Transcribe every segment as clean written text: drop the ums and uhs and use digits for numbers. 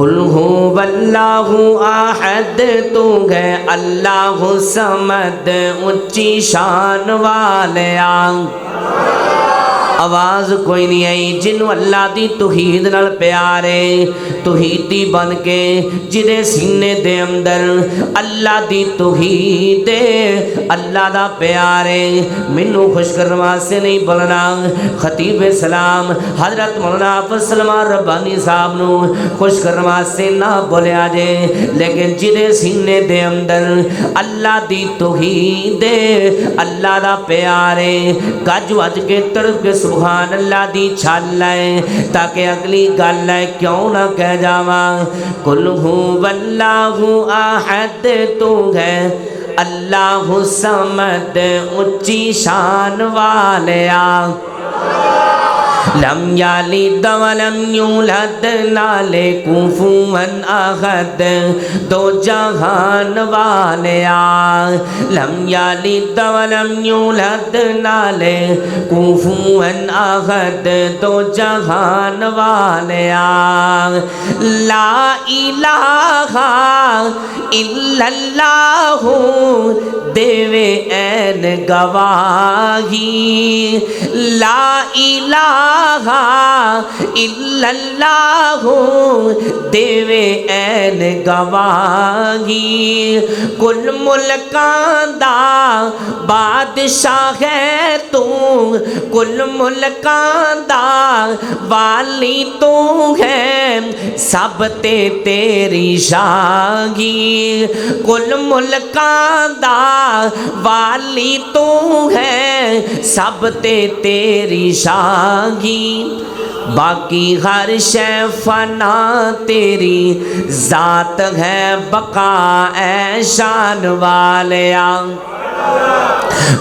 قل هو اللہ احد تو ہے اللہ صمد اونچی شان والیا آواز کوئی نہیں آئی جنوں اللہ دی توحید نال پیارے توحیدی بن کے جدے سینے دے اندر اللہ دی توحید اللہ دا پیارے منوں خوش کرن واسطے نہیں بولنا خطیب اسلام حضرت مولانا حافظ سلمان ربانی صاحب نو خوش کرن واسطے نہ بولیا جے لیکن جدے سینے دے اندر اللہ دی توحید اللہ دا پیارے گج وج کے تڑپ کے سبحان اللہ دی چھال ہے تاکہ اگلی گل ہے کیوں نہ کہہ جاواں قل هو اللہ احد تو ہے اللہ صمد اونچی شان والیا لم یلد ولم یولد نالے کفوا احد دو جہان والیا لم یلد ولم یولد نالے کفوا احد دو جہان والیا لا الہ الا اللہ دیوے این گواہی لا الہ الا اللہ دیوے این گواہی کل ملکاں دا بادشاہ ہے تو کل ملکاں دا والی تو ہے سب تے تیری شاہی کل ملکاں دا والی تو ہے سب تے تیری شاہی باقی ہر شے فنا تیری ذات ہے بقا اے شان والیا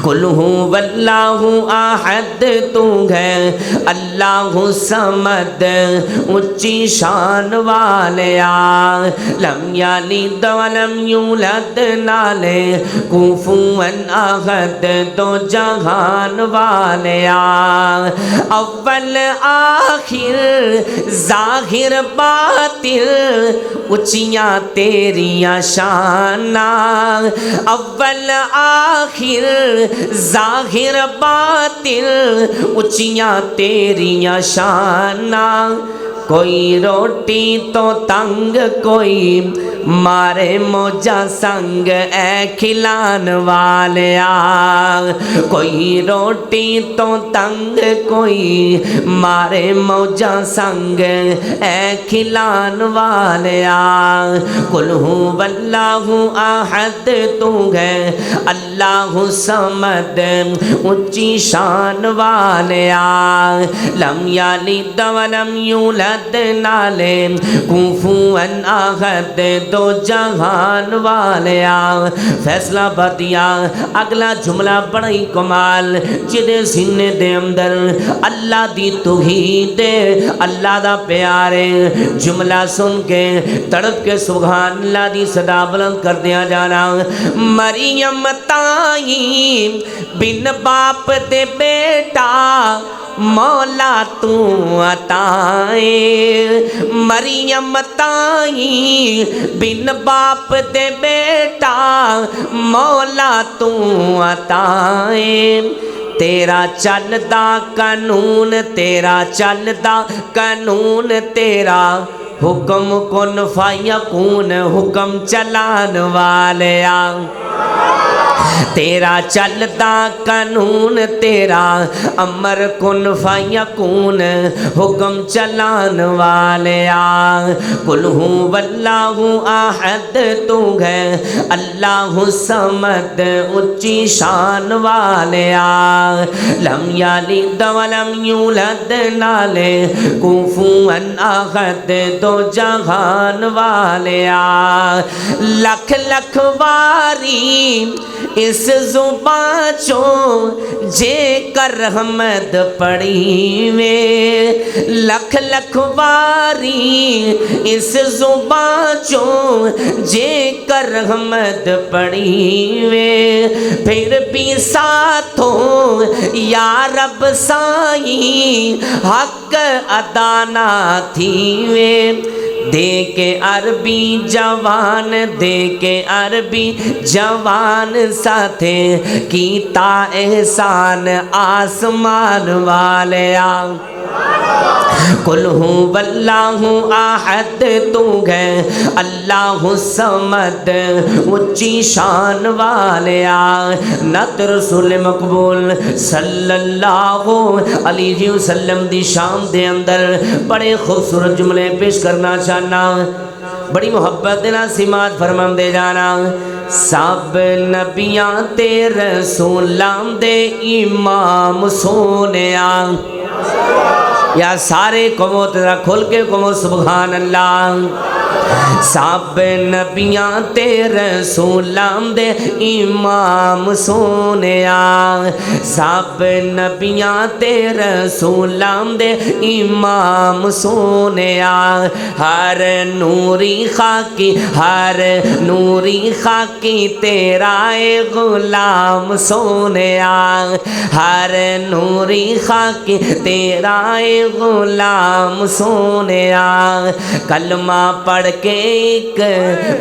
قل هو اللہ احد تو ہے اللہ صمد اونچی شان والیا لم یلد ولم یولد نالے کفوا احد دو جہان والیا اول آخر ظاہر باطن اونچیاں تیریاں شاناں اول آخر ظاہر باطن اونچیاں تیریاں شاناں کوئی روٹی تو تنگ کوئی مارے موجہ سنگ اے کھلان والیا کوئی روٹی تو تنگ کوئی مارے موجہ سنگ اے کھلان والیا قل هو اللہ احد تو ہے اللہ صمد اونچی شان والیا لم یلد ولم یولد نالے کفوا احد دو جہان والیا فیصلہ بتیا اگلا جملہ بڑا ہی کمال جدے سینے دے اندر اللہ دی توحید اللہ دا پیارے جملہ سن کے تڑپ کے سبحان اللہ دی صدا بلند کر دیا جانا مریم تائیں بن باپ دے بیٹا مولا تو عطائیں مریم تائیں بن باپ دے بیٹا مولا تو عطائیں تیرا چلدا قانون تیرا چلدا قانون تیرا حکم کن فیکون حکم چلان والیا تیرا چلدا قانون تیرا امر کن فیکون حکم چلان والیا قل هو اللہ احد تو ہے اللہ صمد اونچی شان والیا لم یلد ولم یولد نالے کفوا احد دو جہان والیا لکھ لکھ واری اس زبان چوں جے کر رحمت پڑھی میں لکھ لکھ واری اس زبان چوں جے کر رحمت پڑھی میں پھر بھی ساتھوں یا رب سائیں حق ادا نہ تھی میں دے کے عربی جوان دے کے عربی جوان ساتھے کیتا احسان آسمان والیا قل هو اللہ احد تو گئے اللہ الصمد اچھی شان والیا نت رسول مقبول صلی اللہ علیہ وسلم دی شان دے اندر بڑے خوبصورت جملے پیش کرنا چاہنا بڑی محبت دینا سماعت فرمان دے جانا سب نبیاں تے رسولاں دے امام سونیا یا سارے قوموں تیرا کھل کے قوموں سبحان اللہ سب نبیاں تے رسولاں دے امام سونیا سب نبیاں تے رسولاں دے امام سونیا ہر نوری خاکی تیرا غلام سونیا ہر نوری خاکی تیرا غلام سونیا کلمہ پڑھ کے ایک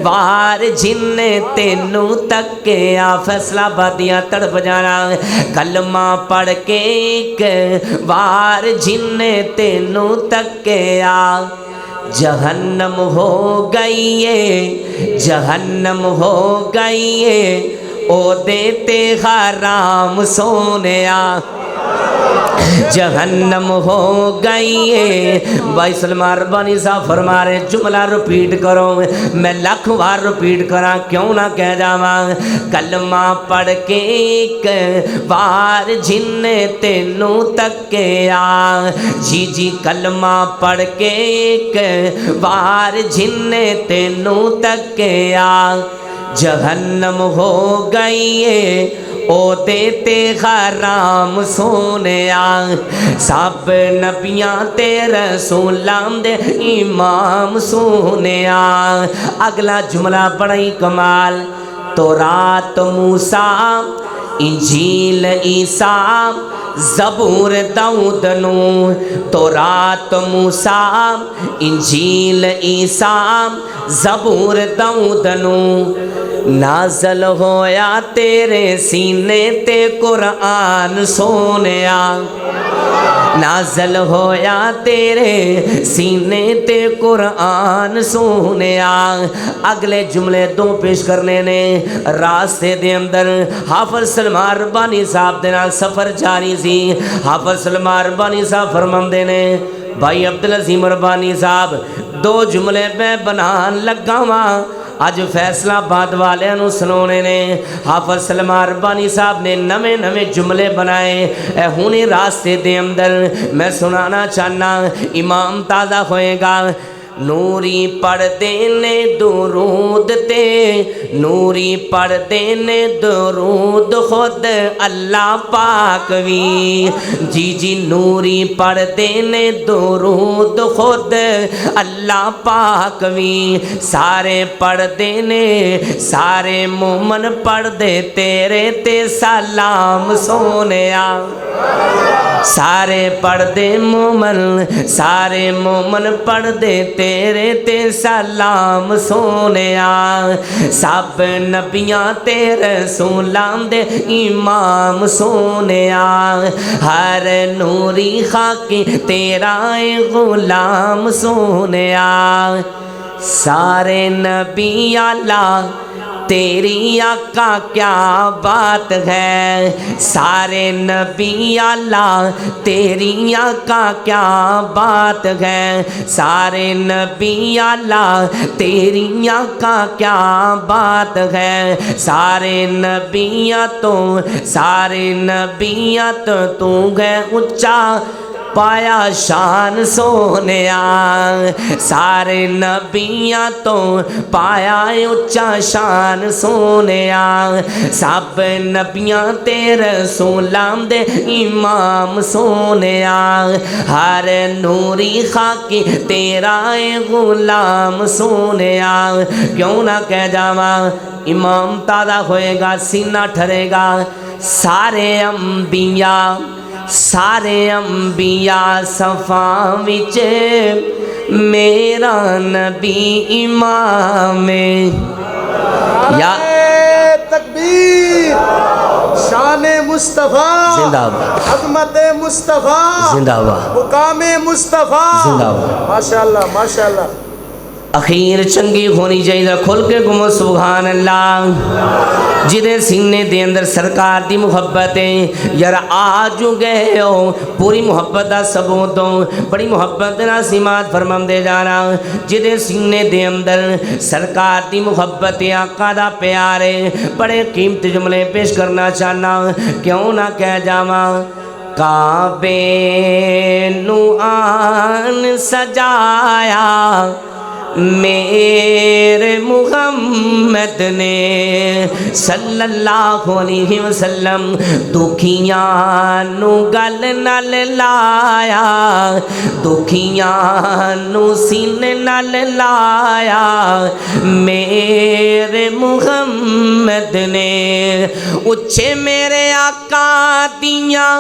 بار جن نے تینوں تکیا فیصلہ بادیاں تڑپ جانا کلمہ پڑھ کے ایک بار جن نے تینوں تکیا جہنم ہو گئی ہے جہنم ہو گئی ہے او دیتے حرام سونیا جہنم ہو گئی ہے بھائی سلمان ربانی صاحب فرما رہے جملہ رپیٹ کرو میں لاکھ بار رپیٹ کرا کیوں نہ کہہ جاواں کلمہ پڑھ کے ایک بار جن نے تینوں تکیا جی کلمہ پڑھ کے ایک بار جن نے تینوں تکیا جہنم ہو گئی ہے او دیتے حرام سونیا سب نبیاں تے رسولاں دے امام سونیا اگلا جملہ بڑا ہی کمال تورات موسیٰ انجیل عیسیٰ زبور داؤد نو تورات موسیٰ انجیل عیسیٰ زبور داؤد نو نازل ہویا تیرے سینے تے قرآن سونیا نازل ہویا تیرے سینے تے قرآن سونیا اگلے جملے دو پیش کرنے نے راستے دے اندر حافظ سلمان ربانی صاحب دے نال سفر جاری سی حافظ سلمان ربانی صاحب فرماندے نے بھائی عبدالعظیم ربانی صاحب دو جملے میں بنان لگا ماں اج فیصلہ آباد والے نو سنونے نے حافظ سلمان ربانی صاحب نے نویں جملے بنائے اے ہونی راستے دے اندر میں سنانا چاہنا امام تازہ ہوئے گا نوری پڑھ دینے درود تے نوری پڑھ دینے درود خود اللہ پاک وی جی نوری پڑھ دینے درود خود اللہ پاک وی سارے پڑھ دینے سارے مومن پڑھ دے تیرے تے سلام سونیا سارے پڑھ دے مومن سارے مومن پڑھ دے تیرے تے سلام سونیا سب نبیاں تے رسولاں دے امام سونیا ہر نوری خاکی تیرا غلام سونیا سارے نبی اللہ تیری آقا کیا بات ہے سارے نبی اللہ تیری آقا کیا بات ہے سارے نبی اللہ تیری آقا کیا بات ہے سارے نبیات تو ہے اچا پایا شان سونیا سارے نبیاں تو پایا اچا شان سونیا سب نبیاں تے رسولاں دے امام سونیا ہر نوری خاکی تیرا غلام سونیا کیوں نہ کہہ جاواں امام تازہ ہوئے گا سینہ ٹھرے گا سارے انبیاء صفاں وچ میرا نبی امام یا تکبیر، شان مصطفیٰ زندہ باد، عظمت مصطفیٰ زندہ باد، مقام مصطفیٰ، زندہ باد۔ ماشاءاللہ ماشاءاللہ۔ اخیر چنگی ہونی چاہیے، کھل کے گمو سبحان اللہ۔ جدے سینے دے اندر سرکار دی محبت ہے یار، آج گئے ہو پوری محبت دا ثبوت ہو، بڑی محبت نہ سماعت فرماندے جانا۔ جدے سینے دے اندر سرکار دی محبت ہے، آقا دا پیار ہے، بڑے قیمتی جملے پیش کرنا چاہنا، کیوں نہ کہہ جاواں۔ کعبے نو آن سجایا میرے محمد نے صلی اللہ علیہ وسلم، دکھیاں نو گل نال لایا، دکھیاں نو سینے نال لایا میرے محمد نے۔ اچھے میرے آقا دیاں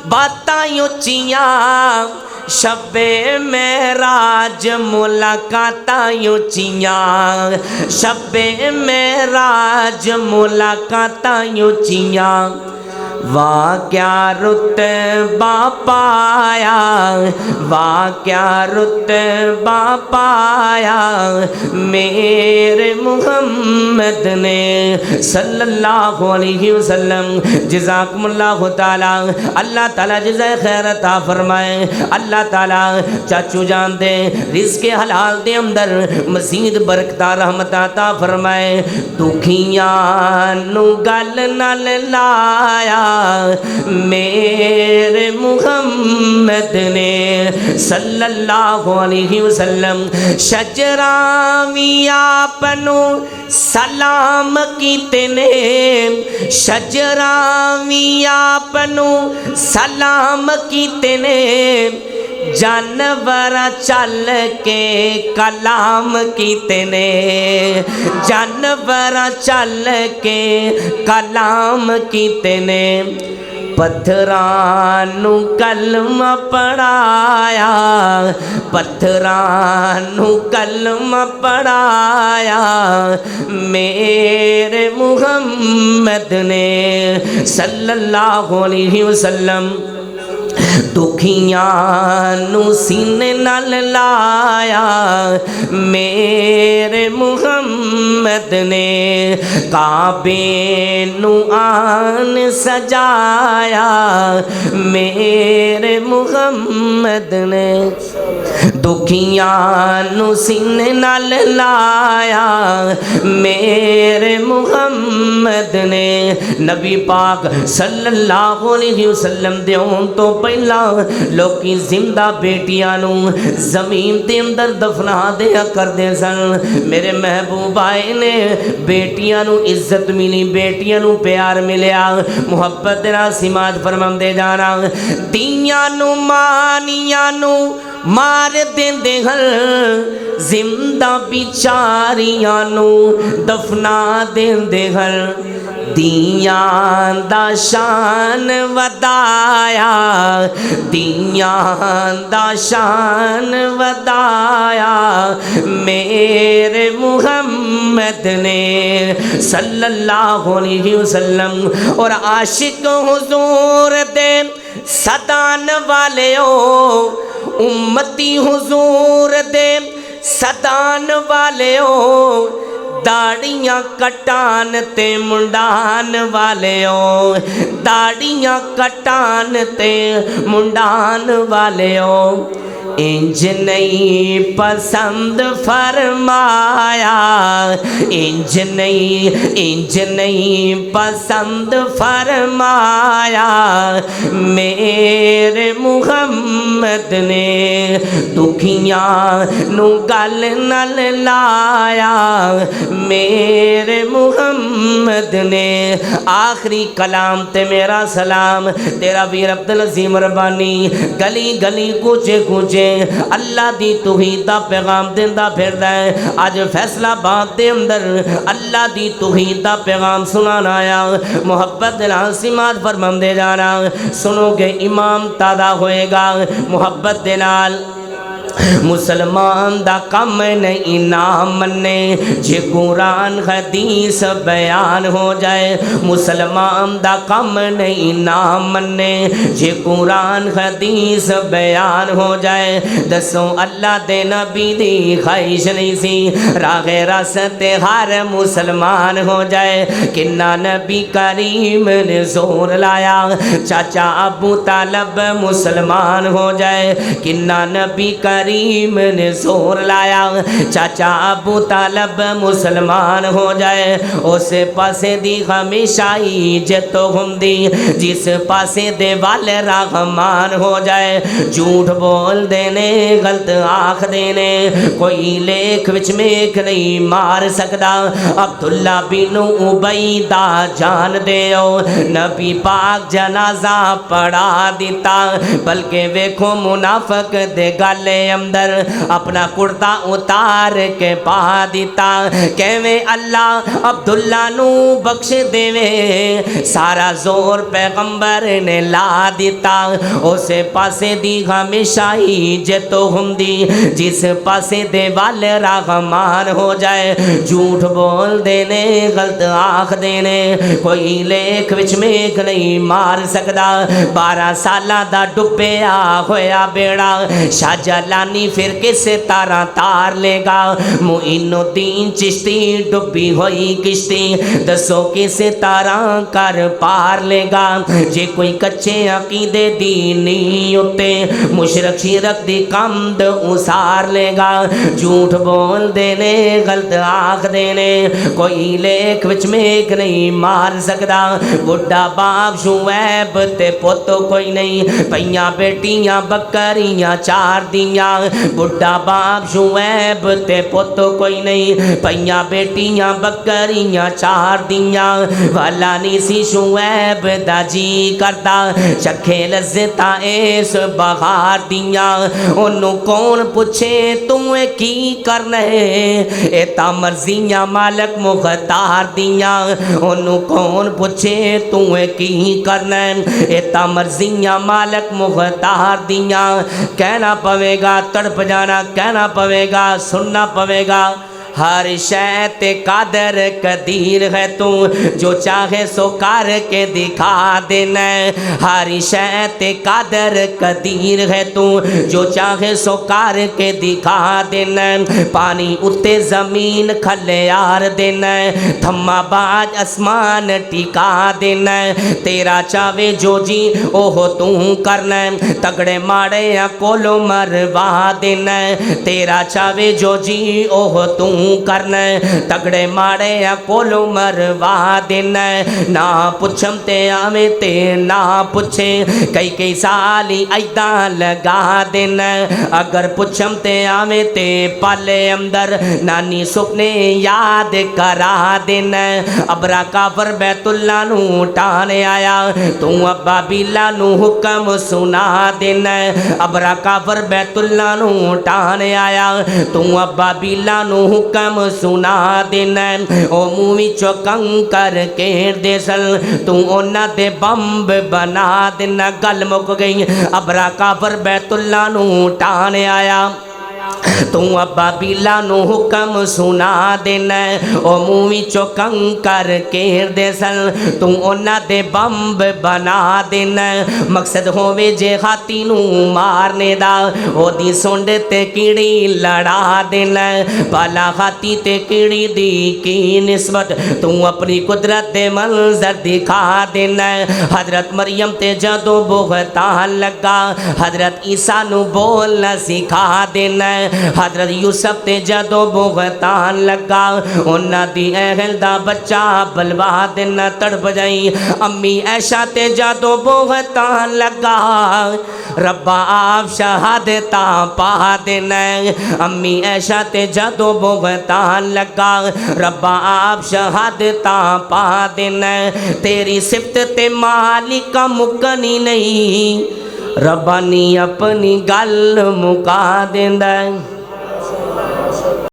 باتاں اچیاں، شب معراج ملاقاتاں اچیاں، شب معراج ملاقاتاں اچیاں۔ واہ کیا رتبہ پایا، واہ کیا رتبہ پایا میرے محمد نے صلی اللہ علیہ وسلم۔ جزاکم اللہ تعالی، اللہ تعالی جزائے خیر عطا فرمائے، اللہ تعالی چاچو جان دے رزق حلال دے اندر مزید برکت رحمت عطا فرمائے۔ دکھیاں نو گل نال لایا میرے محمد نے صلی اللہ علیہ وسلم۔ شجراں وی آپنو سلام کیتے نے، شجراں وی آپنو سلام کیتے نے، جانور چل کے کلام کیتے نے، جانور چل کے کلام کیتے نے۔ پتھراں نو کلمہ پڑھایا، پتھراں نو کلمہ پڑھایا میرے محمد نے صلی اللہ علیہ وسلم۔ دکھیاں نو سینے نال لایا میرے محمد نے، کعبے نو آن سجایا میرے محمد نے۔ دکھیاں نو سینے نال لایا میرے محمد نے۔ نبی پاک صلی اللہ علیہ وسلم دے ہون تو پہلا لوکی زندہ بیٹیاں نو زمین دے اندر دفنا دیا کر دے سن۔ میرے محبوب آئے نے بیٹیاں نو عزت ملی، بیٹیاں نو پیار ملیا، محبت نہ سماعت فرمان دے جانا۔ دیاں نو مانیاں نو مار دین دے گھر، زندہ بیچاریاں نو دفنا دین دے گھر۔ دیاں دا شان ودایا، دیاں دا شان ودایا میرے محمد نے صلی اللہ علیہ وسلم۔ اور عاشق حضور دے صدان والے ہو، امتی حضور دے صدان والے ہو، داڑیاں کٹان تے منڈان والے ہو، داڑیاں کٹان تے منڈان والے ہو۔ انج نہیں پسند فرمایا، انج نہیں پسند فرمایا میرے محمد نے۔ دکھیاں نو گل نال لایا میرے محمد نے۔ آخری کلام تے میرا سلام تیرا ویر عبدالعظیم ربانی گلی گلی کوچے کوچے اللہ دی توحید دا پیغام دیندا پھردا ہے۔ اج فیصلہ آباد دے اندر اللہ دی توحید دا پیغام سنانا آیا، محبت نال سماعت فرماندے جانا۔ سنو گے ایمان تازہ ہوئے گا، محبت دے نال مسلمان دا کم نہیں نام مننے جے قرآن حدیث بیان ہو جائے مسلمان دا کم نہیں نام مننے جے قرآن حدیث بیان ہو جائے دسو اللہ دے نبی دی خواہش نہیں سی راہ راست ہر مسلمان ہو جائے کنہ نبی کریم نے زور لایا چاچا ابو طالب مسلمان ہو جائے کنہ نبی کریم نے زور لایا چاچا ابو طالب مسلمان ہو جائے اس پاسے دی ہمیشہ ہی جتو ہندی جس پاسے دے والے رحمان ہو جائے جھوٹ بول دینے غلط آنکھ دینے کوئی لیکھ وچ میک نہیں مار سکدا عبداللہ بن ابی دا جان دیو نبی پاک جنازہ پڑھا دیتا بلکہ ویکھو منافق دے گالے اندر اپنا کرتا اتار کے پا دیتا کہویں اللہ عبداللہ نو بخش دیوے سارا زور پیغمبر نے لا دیتا اسے پاسے دی ہمیشہ ہی جتو ہندی جس پاسے دے والے رحمان ہو جائے جھوٹ بول دینے غلط آنکھ دینے کوئی لیکھ وچ میک نہیں مار سکدا 12 سالہ دا ڈبیا ہویا بیڑا شاہ جلانی پھر کسے تارا تار لے گا معین الدین چشتی ڈبی ہوئی کشتی دسو کسے تارا کر پار لے گا جے کوئی کچھے عقیدے دینی ہوتے مشرک شرک دی کمد اسار لے گا جھوٹ بول دینے غلط آنکھ دینے کوئی لیکھ وچ میک نہیں مار سکدا بڑھا باپ شعیب تے پوتو کوئی نہیں پئیاں بیٹیاں بکریاں 4 دیاں بڑھا باپ شعیب تے پوتو کوئی نہیں پئیاں بیٹیاں بکریاں 4 دیاں والا نہیں سی شعیب دا جی کرتا چکھے لذتا اس بہار دیاں انہوں کون پوچھے تمہیں کی کرنا ہے اے تا مرضیاں مالک مختار دیاں انہوں کون پوچھے تمہیں کی کرنا ہے اے تا مرضیاں مالک مختار دیاں کہنا پوے گا تڑپ جانا کہنا پوے گا سننا پوے گا ہر شے تے قادر قدیر ہے تو جو چاہے سو کر کے دکھا دینا ہر شے تے قادر قدیر ہے تو جو چاہے سو کر کے دکھا دینا پانی اتے زمین کھلیار دینا تھما باج اسمان ٹکا دینا تیرا چاہے جو جی اوہ تو کرنا تگڑے ماڑے یا کولو مروا دینا تیرا چاہے جو جی اوہ تو کرنا تگڑے ماڑے یا کولو مروا دینا نہ پچھم تے آمیں تے نہ پچھے کئی سالی ایداں لگا دینا اگر پچھم تے آمیں تے پالے اندر نانی سپنے یاد کرا دینا ابرا کافر بیت اللہ نو ٹانے آیا تو ابا بیلا نو حکم سنا دینا ابرا کافر بیت اللہ نو ٹانے آیا تو ابا بیلا نو حکم سنا دینا او مووی چو کنکر کیر دے سل تو اونا دے بمب بنا دینا گل مک گئی ابرا کافر بیت اللہ نو ٹانے آیا تو ابا بیلا نو حکم سنا دینا او مووی چو کنکر کیر دے سل تو اونا دے بمب بنا دینا مقصد ہووے جے ہاتھی نو مارنے دا او دی سونڈ تے کیڑی لڑا دینا بالا ہاتھی تے کیڑی دی کی نسبت تو اپنی قدرت دے منظر دکھا دینا حضرت مریم تے جدو بہتان لگا حضرت عیسیٰ نو بولنا سکھا دینا حضرت یوسف تے جدو بہتان لگا انہاں دی اہل دا بچہ بلوا دینا تڑپ جائی امی عائشہ تے جدو بہتان لگا ربا آپ شہادتا پا دینا امی عائشہ تے جدو بہتان لگا ربا آپ شہادتا پا دینا تیری صفت تے مالکہ مکنی نہیں ربانی اپنی گل مکا دیندہ